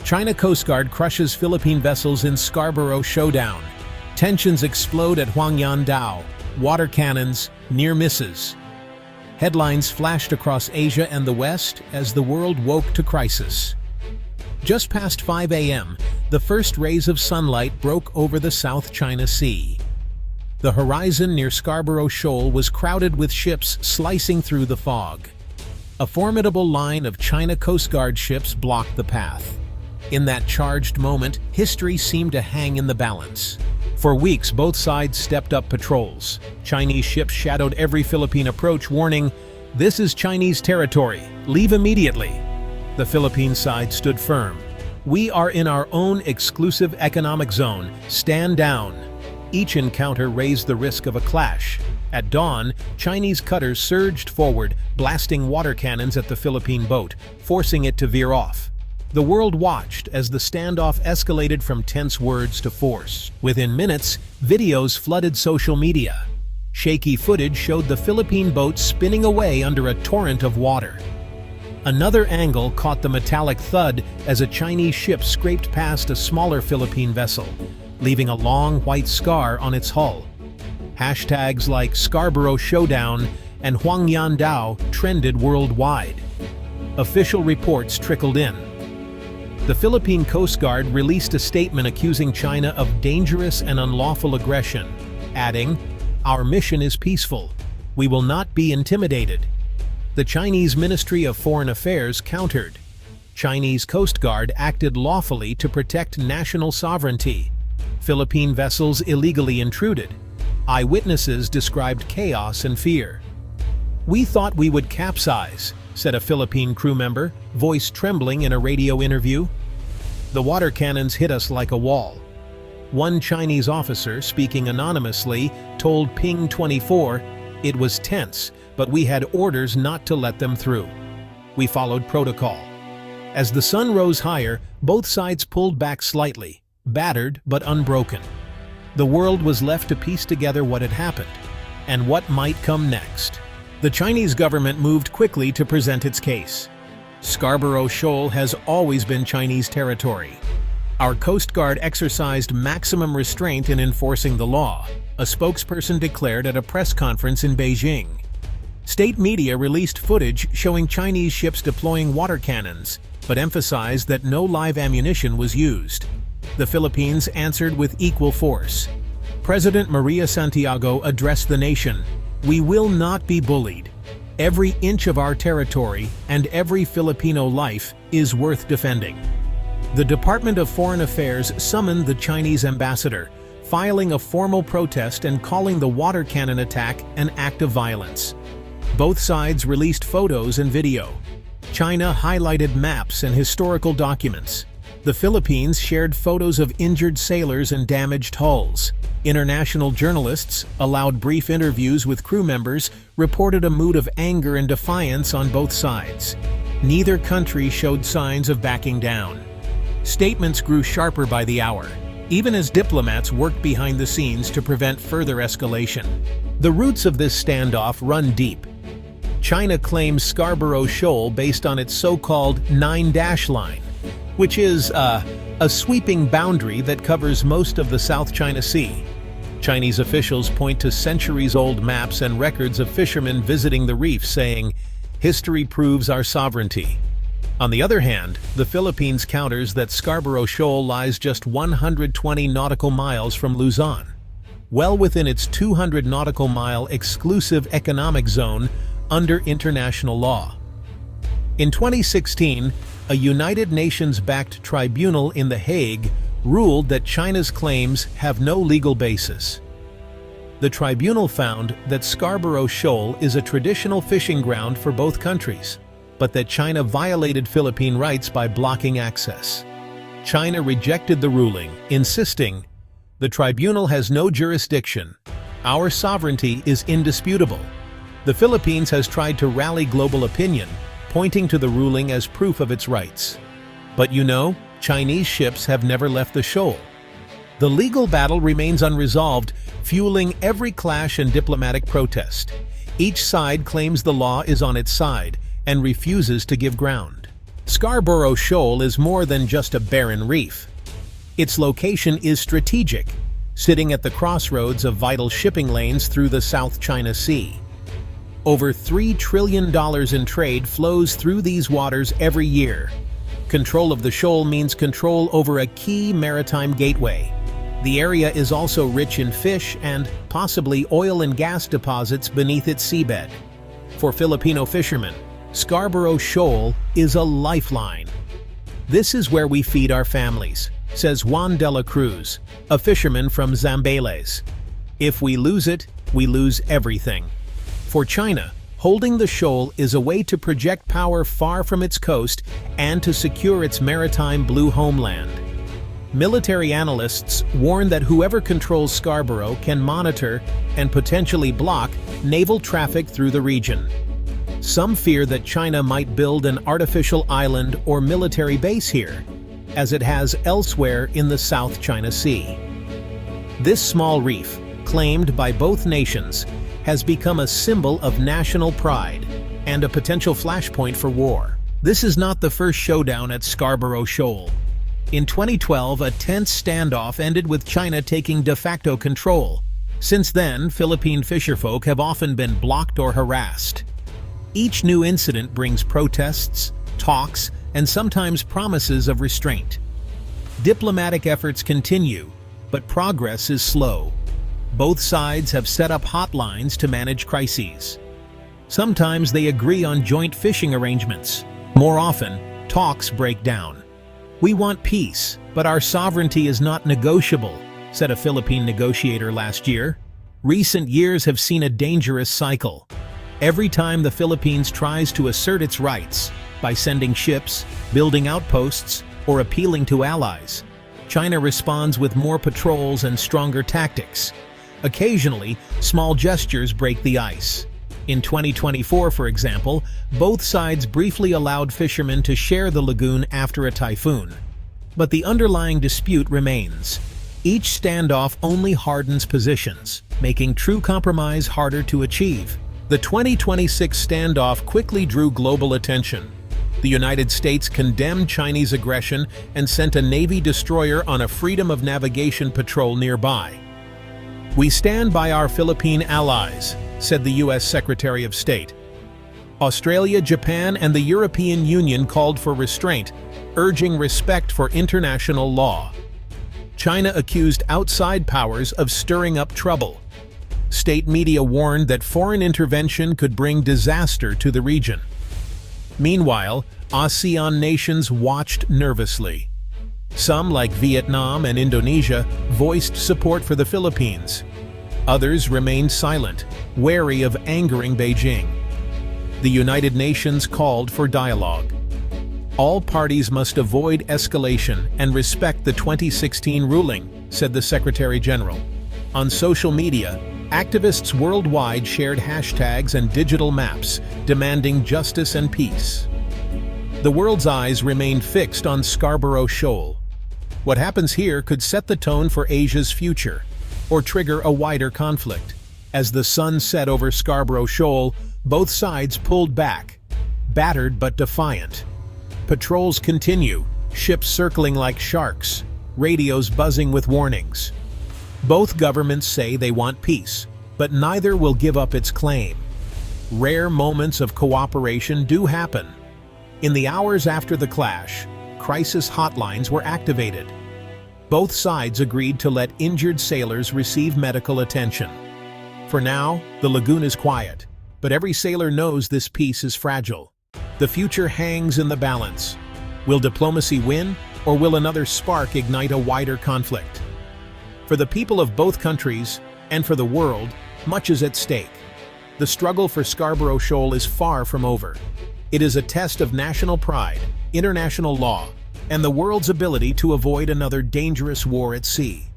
China Coast Guard crushes Philippine vessels in Scarborough Showdown. Tensions explode at Huangyan Dao. Water cannons, near misses. Headlines flashed across Asia and the West as the world woke to crisis. Just past 5 a.m., the first rays of sunlight broke over the South China Sea. The horizon near Scarborough Shoal was crowded with ships slicing through the fog. A formidable line of China Coast Guard ships blocked the path. In that charged moment, history seemed to hang in the balance. For weeks, both sides stepped up patrols. Chinese ships shadowed every Philippine approach, warning, "This is Chinese territory. Leave immediately." The Philippine side stood firm. "We are in our own exclusive economic zone. Stand down." Each encounter raised the risk of a clash. At dawn, Chinese cutters surged forward, blasting water cannons at the Philippine boat, forcing it to veer off. The world watched as the standoff escalated from tense words to force. Within minutes, videos flooded social media. Shaky footage showed the Philippine boat spinning away under a torrent of water. Another angle caught the metallic thud as a Chinese ship scraped past a smaller Philippine vessel, leaving a long white scar on its hull. Hashtags like Scarborough Showdown and Huangyan Dao trended worldwide. Official reports trickled in. The Philippine Coast Guard released a statement accusing China of dangerous and unlawful aggression, adding, "Our mission is peaceful. We will not be intimidated." The Chinese Ministry of Foreign Affairs countered. Chinese Coast Guard acted lawfully to protect national sovereignty. Philippine vessels illegally intruded. Eyewitnesses described chaos and fear. "We thought we would capsize," said a Philippine crew member, voice trembling in a radio interview. "The water cannons hit us like a wall." One Chinese officer, speaking anonymously, told Ping 24, "It was tense, but we had orders not to let them through. We followed protocol." As the sun rose higher, both sides pulled back slightly, battered but unbroken. The world was left to piece together what had happened, and what might come next. The Chinese government moved quickly to present its case. Scarborough Shoal has always been Chinese territory. Our Coast Guard exercised maximum restraint in enforcing the law, a spokesperson declared at a press conference in Beijing. State media released footage showing Chinese ships deploying water cannons, but emphasized that no live ammunition was used. The Philippines answered with equal force. President Maria Santiago addressed the nation, "We will not be bullied. Every inch of our territory and every Filipino life is worth defending." The Department of Foreign Affairs summoned the Chinese ambassador, filing a formal protest and calling the water cannon attack an act of violence. Both sides released photos and video. China highlighted maps and historical documents. The Philippines shared photos of injured sailors and damaged hulls. International journalists, allowed brief interviews with crew members, reported a mood of anger and defiance on both sides. Neither country showed signs of backing down. Statements grew sharper by the hour, even as diplomats worked behind the scenes to prevent further escalation. The roots of this standoff run deep. China claims Scarborough Shoal based on its so-called 9-dash line, which is a sweeping boundary that covers most of the South China Sea. Chinese officials point to centuries-old maps and records of fishermen visiting the reef saying, "History proves our sovereignty." On the other hand, the Philippines counters that Scarborough Shoal lies just 120 nautical miles from Luzon, well within its 200 nautical mile exclusive economic zone under international law. In 2016, a United Nations-backed tribunal in The Hague ruled that China's claims have no legal basis. The tribunal found that Scarborough Shoal is a traditional fishing ground for both countries, but that China violated Philippine rights by blocking access. China rejected the ruling, insisting, "The tribunal has no jurisdiction. Our sovereignty is indisputable." The Philippines has tried to rally global opinion, pointing to the ruling as proof of its rights. But you know, Chinese ships have never left the shoal. The legal battle remains unresolved, fueling every clash and diplomatic protest. Each side claims the law is on its side and refuses to give ground. Scarborough Shoal is more than just a barren reef. Its location is strategic, sitting at the crossroads of vital shipping lanes through the South China Sea. Over $3 trillion in trade flows through these waters every year. Control of the shoal means control over a key maritime gateway. The area is also rich in fish and, possibly, oil and gas deposits beneath its seabed. For Filipino fishermen, Scarborough Shoal is a lifeline. "This is where we feed our families," says Juan de la Cruz, a fisherman from Zambales. "If we lose it, we lose everything." For China, holding the shoal is a way to project power far from its coast and to secure its maritime blue homeland. Military analysts warn that whoever controls Scarborough can monitor and potentially block naval traffic through the region. Some fear that China might build an artificial island or military base here, as it has elsewhere in the South China Sea. This small reef, claimed by both nations, has become a symbol of national pride and a potential flashpoint for war. This is not the first showdown at Scarborough Shoal. In 2012, a tense standoff ended with China taking de facto control. Since then, Philippine fisherfolk have often been blocked or harassed. Each new incident brings protests, talks, and sometimes promises of restraint. Diplomatic efforts continue, but progress is slow. Both sides have set up hotlines to manage crises. Sometimes they agree on joint fishing arrangements. More often, talks break down. "We want peace, but our sovereignty is not negotiable," said a Philippine negotiator last year. Recent years have seen a dangerous cycle. Every time the Philippines tries to assert its rights, by sending ships, building outposts, or appealing to allies, China responds with more patrols and stronger tactics. Occasionally, small gestures break the ice. In 2024, for example, both sides briefly allowed fishermen to share the lagoon after a typhoon. But the underlying dispute remains. Each standoff only hardens positions, making true compromise harder to achieve. The 2026 standoff quickly drew global attention. The United States condemned Chinese aggression and sent a Navy destroyer on a freedom of navigation patrol nearby. "We stand by our Philippine allies," said the U.S. Secretary of State. Australia, Japan, and the European Union called for restraint, urging respect for international law. China accused outside powers of stirring up trouble. State media warned that foreign intervention could bring disaster to the region. Meanwhile, ASEAN nations watched nervously. Some, like Vietnam and Indonesia, voiced support for the Philippines. Others remained silent, wary of angering Beijing. The United Nations called for dialogue. "All parties must avoid escalation and respect the 2016 ruling," said the Secretary General. On social media, activists worldwide shared hashtags and digital maps demanding justice and peace. The world's eyes remained fixed on Scarborough Shoal. What happens here could set the tone for Asia's future, or trigger a wider conflict. As the sun set over Scarborough Shoal, both sides pulled back, battered but defiant. Patrols continue, ships circling like sharks, radios buzzing with warnings. Both governments say they want peace, but neither will give up its claim. Rare moments of cooperation do happen. In the hours after the clash, crisis hotlines were activated. Both sides agreed to let injured sailors receive medical attention. For now, the lagoon is quiet, but every sailor knows this peace is fragile. The future hangs in the balance. Will diplomacy win, or will another spark ignite a wider conflict? For the people of both countries, and for the world, much is at stake. The struggle for Scarborough Shoal is far from over. It is a test of national pride, international law, and the world's ability to avoid another dangerous war at sea.